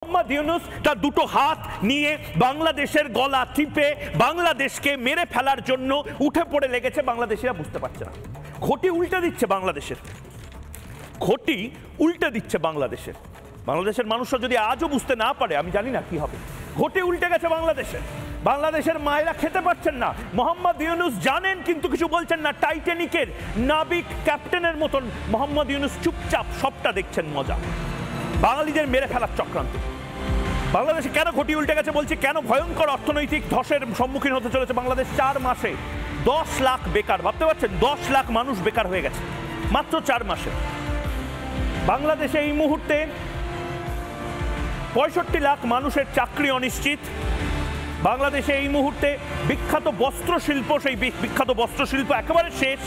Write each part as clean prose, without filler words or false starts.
মোহাম্মদ ইউনূস তার দুটো হাত নিয়ে বাংলাদেশের গলা টিপে বাংলাদেশকে মেরে ফেলার জন্য উঠে পড়ে লেগেছে। বাংলাদেশিরা বুঝতে পারছে না, ঘটি উল্টে দিচ্ছে বাংলাদেশের, ঘটি উল্টে দিচ্ছে বাংলাদেশের। বাংলাদেশের মানুষরা যদি আজও বুঝতে না পারে, আমি জানি না কি হবে। ঘটি উল্টে গেছে বাংলাদেশের, বাংলাদেশের মায়েরা খেতে পারছেন না। মোহাম্মদ ইউনূস জানেন কিন্তু কিছু বলছেন না। টাইটানিকের নাবিক ক্যাপ্টেনের মতন মোহাম্মদ ইউনূস চুপচাপ সবটা দেখছেন মজা। বাঙালিদের মেরে ফেলার চক্রান্ত। বাংলাদেশে কেন ঘটি উল্টে গেছে বলছি, কেন ভয়ঙ্কর অর্থনৈতিক ধসের সম্মুখীন হতে চলেছে বাংলাদেশ। 4 মাসে 10 লাখ বেকার, ভাবতে পারছেন 10 লাখ মানুষ বেকার হয়ে গেছে মাত্র 4 মাসে। বাংলাদেশে এই মুহূর্তে 65 লাখ মানুষের চাকরি অনিশ্চিত। বাংলাদেশে এই মুহূর্তে বিখ্যাত বস্ত্র শিল্প, সেই বিখ্যাত বস্ত্র শিল্প একেবারে শেষ।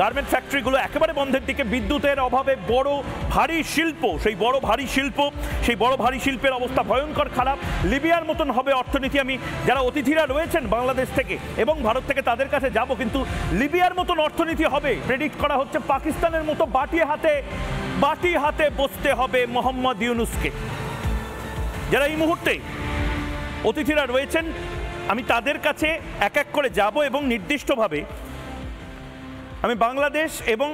গার্মেন্ট ফ্যাক্টরিগুলো একেবারে বন্ধের দিকে। বিদ্যুতের অভাবে বড় ভারী শিল্প, সেই বড় ভারী শিল্পের অবস্থা ভয়ঙ্কর খারাপ। লিবিয়ার মতন হবে অর্থনীতি। আমি যারা অতিথিরা রয়েছেন বাংলাদেশ থেকে এবং ভারত থেকে তাদের কাছে যাব, কিন্তু লিবিয়ার মতন অর্থনীতি হবে প্রেডিক্ট করা হচ্ছে। পাকিস্তানের মতো বাটি হাতে বসতে হবে মোহাম্মদ ইউনূসকে। যারা এই মুহূর্তে অতিথিরা রয়েছেন আমি তাদের কাছে এক এক করে যাব এবং নির্দিষ্টভাবে আমি বাংলাদেশ এবং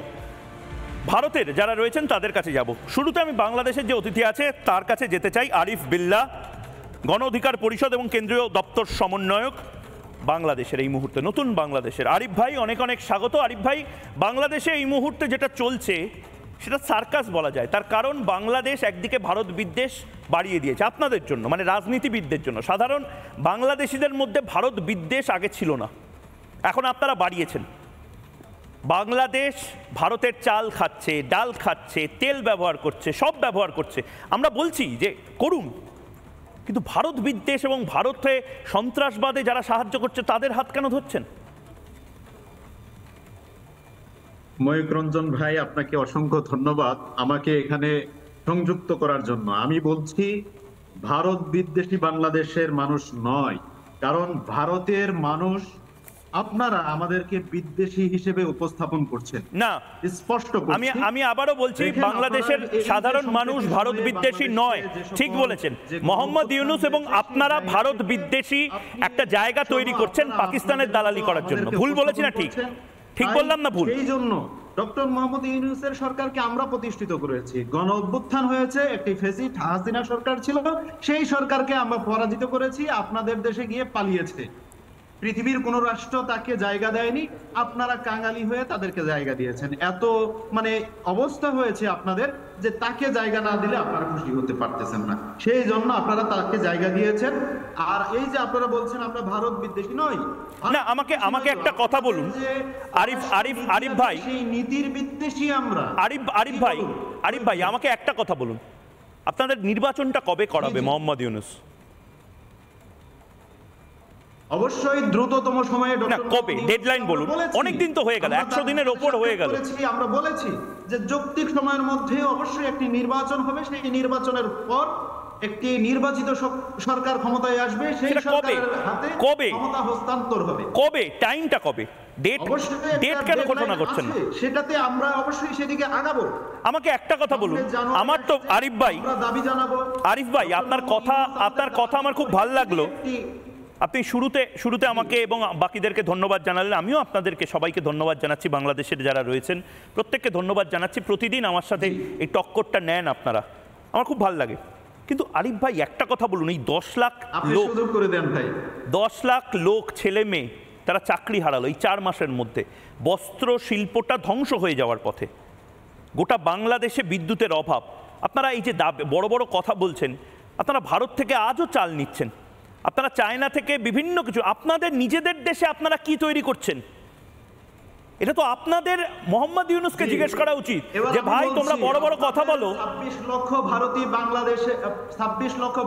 ভারতের যারা রয়েছেন তাদের কাছে যাব। শুরুতে আমি বাংলাদেশের যে অতিথি আছে তার কাছে যেতে চাই। আরিফ বিল্লাহ, গণ অধিকার পরিষদ এবং কেন্দ্রীয় দপ্তর সমন্বয়ক বাংলাদেশের, এই মুহূর্তে নতুন বাংলাদেশের। আরিফ ভাই, অনেক অনেক স্বাগত। আরিফ ভাই, বাংলাদেশে এই মুহূর্তে যেটা চলছে সেটা সার্কাস বলা যায়। তার কারণ বাংলাদেশ একদিকে ভারত বিদ্বেষ বাড়িয়ে দিয়েছে আপনাদের জন্য, মানে রাজনীতিবিদদের জন্য। সাধারণ বাংলাদেশিদের মধ্যে ভারত বিদ্বেষ আগে ছিল না, এখন আপনারা বাড়িয়েছেন। বাংলাদেশ ভারতের চাল খাচ্ছে, ডাল খাচ্ছে, তেল ব্যবহার করছে, সব ব্যবহার করছে। আমরা বলছি যে করুন, কিন্তু ভারত বিদ্বেষ এবং ভারতে সন্ত্রাসবাদে যারা সাহায্য করছে তাদের হাত কেন ধরছেন? ময়ূক রঞ্জন ভাই, আপনাকে অসংখ্য ধন্যবাদ আমাকে এখানে সংযুক্ত করার জন্য। আমি বলছি ভারত বিদ্বেষী বাংলাদেশের মানুষ নয়, কারণ ভারতের মানুষ আপনারা আমাদেরকে বিদ্বেষী হিসেবে উপস্থাপন করছেন না। স্পষ্ট আমি আবারও বলছি, বাংলাদেশের সাধারণ মানুষ ভারত বিদ্বেষী নয়। ঠিক বলেছেন মোহাম্মদ ইউনূস, এবং আপনারা ভারত বিদ্বেষী একটা জায়গা তৈরি করছেন পাকিস্তানের দালালি করার জন্য। ভুল বলেছি না? ঠিক বললাম না ভুল? এই জন্য ডক্টর মোহাম্মদ ইউনূসের সরকারকে আমরা প্রতিষ্ঠিত করেছি। গণ অভ্যুত্থান হয়েছে, একটি ফ্যাসিস্ট হাসিনা সরকার ছিল, সেই সরকারকে আমরা পরাজিত করেছি। আপনাদের দেশে গিয়ে পালিয়েছে, পৃথিবীর কোন রাষ্ট্র তাকে জায়গা দেয়নি, আপনারা কাঙালি হয়ে তাদেরকে জায়গা দিয়েছেন। এত অবস্থা হয়েছে আপনাদের যে তাকে জায়গা না দিলে আপনারা খুশি হতে পারতেছেন না, সেই জন্য আপনারা তাকে জায়গা দিয়েছেন। আর এই যে আপনারা বলছেন আমরা ভারত বিদ্বেষী নই, না, আমাকে একটা কথা বলুন আরিফ ভাই, সেই নীতির বিদ্বেষী আমরা। আরিফ ভাই আমাকে একটা কথা বলুন, আপনাদের নির্বাচনটা কবে করাবে মোহাম্মদ ইউনূস? অবশ্যই দ্রুততম সময়ে। কবে ডেডলাইন বলুন? অনেক দিন তো হয়ে গেল, 100 দিনের ওপর হয়ে গেল। আমরা বলেছি যে যৌক্তিক সময়ের মধ্যে অবশ্যই একটি নির্বাচন হবে, সেই নির্বাচনের পর একটি নির্বাচিত সরকার ক্ষমতায় আসবে, সেই সরকারের হাতে ক্ষমতা হস্তান্তর হবে। কবে? টাইমটা কবে? ডেট কেন ঘোষণা করছেন না? সেটাতে আমরা অবশ্যই সেদিকে আগাবো। আমাকে একটা কথা বলুন, আমার তো আরিফ ভাই দাবি জানাবো। আরিফ ভাই, আপনার কথা আমার খুব ভালো লাগলো। আপনি শুরুতে আমাকে এবং বাকিদেরকে ধন্যবাদ জানালেন। আমিও আপনাদেরকে সবাইকে ধন্যবাদ জানাচ্ছি, বাংলাদেশের যারা রয়েছেন প্রত্যেককে ধন্যবাদ জানাচ্ছি। প্রতিদিন আমার সাথে এই টক্করটা নেন আপনারা, আমার খুব ভালো লাগে। কিন্তু আরিফ ভাই একটা কথা বলুন, এই 10 লাখ লোক, 10 লাখ লোক, ছেলে মেয়ে, তারা চাকরি হারালো এই 4 মাসের মধ্যে। বস্ত্র শিল্পটা ধ্বংস হয়ে যাওয়ার পথে। গোটা বাংলাদেশে বিদ্যুতের অভাব। আপনারা এই যে বড় বড় কথা বলছেন, আপনারা ভারত থেকে আজও চাল নিচ্ছেন, আপনারা চায়না থেকে বিভিন্ন কিছু, আপনাদের নিজেদের দেশে আপনারা কি তৈরি করছেন? এটা তো আপনাদের মোহাম্মদ ইউনূসকে জিজ্ঞেস করা উচিত যে ভাই তোমরা বড় বড় কথা বলো। 26 লক্ষ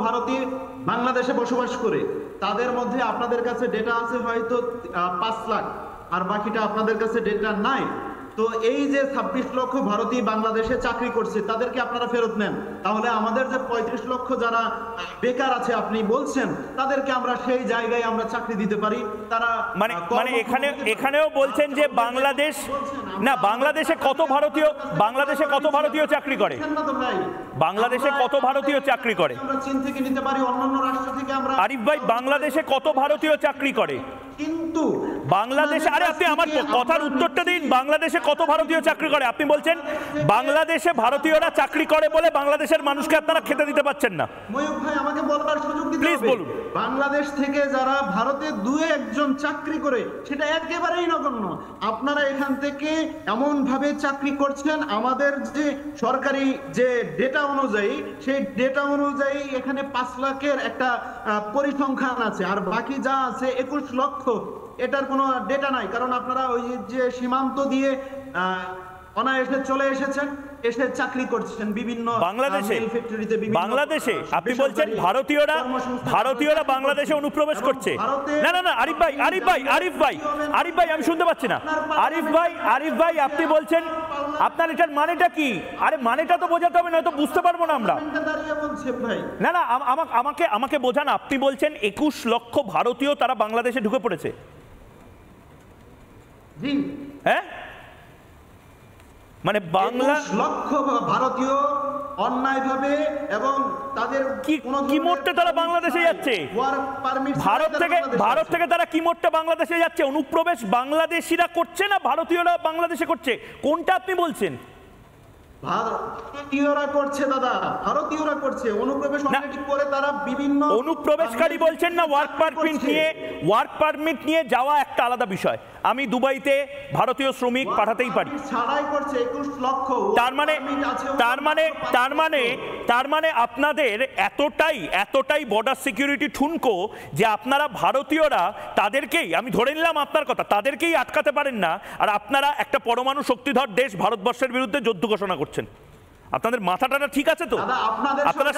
ভারতীয় বাংলাদেশে বসবাস করে, তাদের মধ্যে আপনাদের কাছে ডেটা আছে হয়তো 5 লাখ, আর বাকিটা আপনাদের কাছে ডেটা নাই। তো এই যে 26 লক্ষ ভারতীয় বাংলাদেশে চাকরি করছে তাদেরকে আপনারা ফেরত নেন, তাহলে আমাদের যে 35 লক্ষ যারা বেকার আছে আপনি বলছেন তাদেরকে আমরা সেই জায়গায় আমরা চাকরি দিতে পারি। তারা মানে এখানেও বলছেন যে বাংলাদেশ না, বাংলাদেশে কত ভারতীয় চাকরি করে? বাংলাদেশে কত ভারতীয় চাকরি করে? আমরা চীন থেকে নিতে পারি, অন্যান্য রাষ্ট্র থেকে আমরা। আরিফ ভাই, বাংলাদেশে কত ভারতীয় চাকরি করে? কিন্তু বাংলাদেশে, আরে আপনি আমার কথার উত্তরটা দিন, বাংলাদেশে কত ভারতীয় চাকরি করে? আপনি বলছেন বাংলাদেশে ভারতীয়রা চাকরি করে বলে বাংলাদেশের মানুষকে আপনারা খেতে দিতে পারছেন না। ময়ূক ভাই আমাকে বলবার সুযোগ দিতে হবে। প্লিজ বলুন। বাংলাদেশ থেকে যারা ভারতে দুই একজন চাকরি করে সেটা একেবারেই নগণ্য। আপনারা এখান থেকে এমন ভাবে চাকরি করছেন, আমাদের যে সরকারি যে ডেটা অনুযায়ী, সেই ডেটা অনুযায়ী এখানে 5 লাখের একটা পরিসংখ্যান আছে, আর বাকি যা আছে 21 লক্ষ, এটার কোনো ডেটা নাই। কারণ আপনারা ওই যে সীমান্ত দিয়ে অনায়াসে চলে এসেছেন, এসে চাকরি করছেন বিভিন্ন বাংলাদেশে। আপনি বলছেন ভারতীয়রা বাংলাদেশে অনুপ্রবেশ করছে। না না না, আরিফ ভাই আমি শুনতে পাচ্ছি না। আরিফ ভাই আপনি বলছেন, আপনার এটার মানেটা কি? আরে মানেটা তো বোঝাতে হবে, নয়তো বুঝতে পারবো না আমরা। না না, আমাকে বোঝান। আপনি বলছেন 21 লক্ষ ভারতীয় তারা বাংলাদেশে ঢুকে পড়েছে। হ্যাঁ, মানে 21 লক্ষ ভারতীয় অন্যায়ভাবে এবং তাদের কি মোড়তে তারা বাংলাদেশে যাচ্ছে? ভারত থেকে তারা কি মোড়তে বাংলাদেশে যাচ্ছে? অনুপ্রবেশ বাংলাদেশিরা করছে না ভারতীয়রা বাংলাদেশে করছে? কোনটা আপনি বলছেন? ভারতীয়রা করছে দাদা, ভারতীয়রা করছে অনুপ্রবেশ অলরেডি করে। তারা বিভিন্ন অনুপ্রবেশকারী বলছেন না, ওয়ার্ক পারমিট নিয়ে যাওয়া একটা আলাদা বিষয়। আমি দুবাইতে ভারতীয় শ্রমিক পাঠাতেই পারি, ছাড়াই করছে 21 লক্ষ। তার মানে আপনাদের এতটাই বর্ডার সিকিউরিটি ঠুনকো যে আপনারা ভারতীয়রা তাদেরকেই, আমি ধরে নিলাম আপনার কথা, তাদেরকেই আটকাতে পারেন না, আর আপনারা একটা পরমাণু শক্তিধর দেশ ভারতবর্ষের বিরুদ্ধে যুদ্ধ ঘোষণা করছেন। আপনাদের মাথাটা ঠিক আছে তো? আপনারা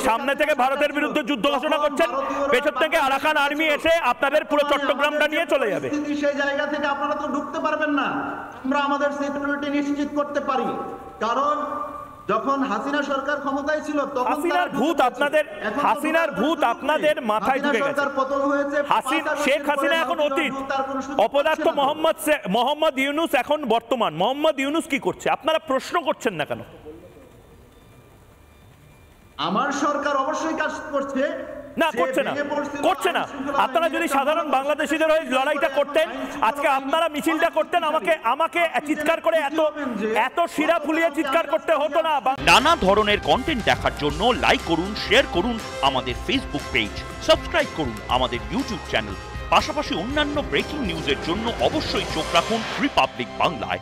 সামনে থেকে ভারতের বিরুদ্ধে যুদ্ধ ঘোষণা করছেন, পেছন থেকে আরাকান আর্মি এসে আপনাদের পুরো চট্টগ্রামটা নিয়ে চলে যাবে। সেই জায়গা থেকে আপনারা তো ঢুকতে পারবেন না। আমরা আমাদের সিকিউরিটি নিশ্চিত করতে পারি, কারণ যখন হাসিনা সরকার ক্ষমতায় ছিল তখন হাসিনার ভূত আপনাদের মাথায় ঢুকে গেছে। শেখ হাসিনা এখন অতীত, অপদার্থ মোহাম্মদ ইউনূস এখন বর্তমান। মোহাম্মদ ইউনূস কি করছে আপনারা প্রশ্ন করছেন না কেন? আমার সরকার অবশ্যই কাজ করছে। না, করছে না। আপনারা যদি সাধারণ বাংলাদেশিদের হয়ে লড়াইটা করতেন, আজকে আপনারা মিছিলটা করতেন, আমাকে চিৎকার করে এত শিরা ফুলিয়ে চিৎকার করতে হতো না। নানা ধরনের কন্টেন্ট দেখার জন্য লাইক করুন, শেয়ার করুন আমাদের ফেসবুক পেজ, সাবস্ক্রাইব করুন আমাদের ইউটিউব চ্যানেল। পাশাপাশি অন্যান্য ব্রেকিং নিউজের জন্য অবশ্যই চোখ রাখুন রিপাবলিক বাংলায়।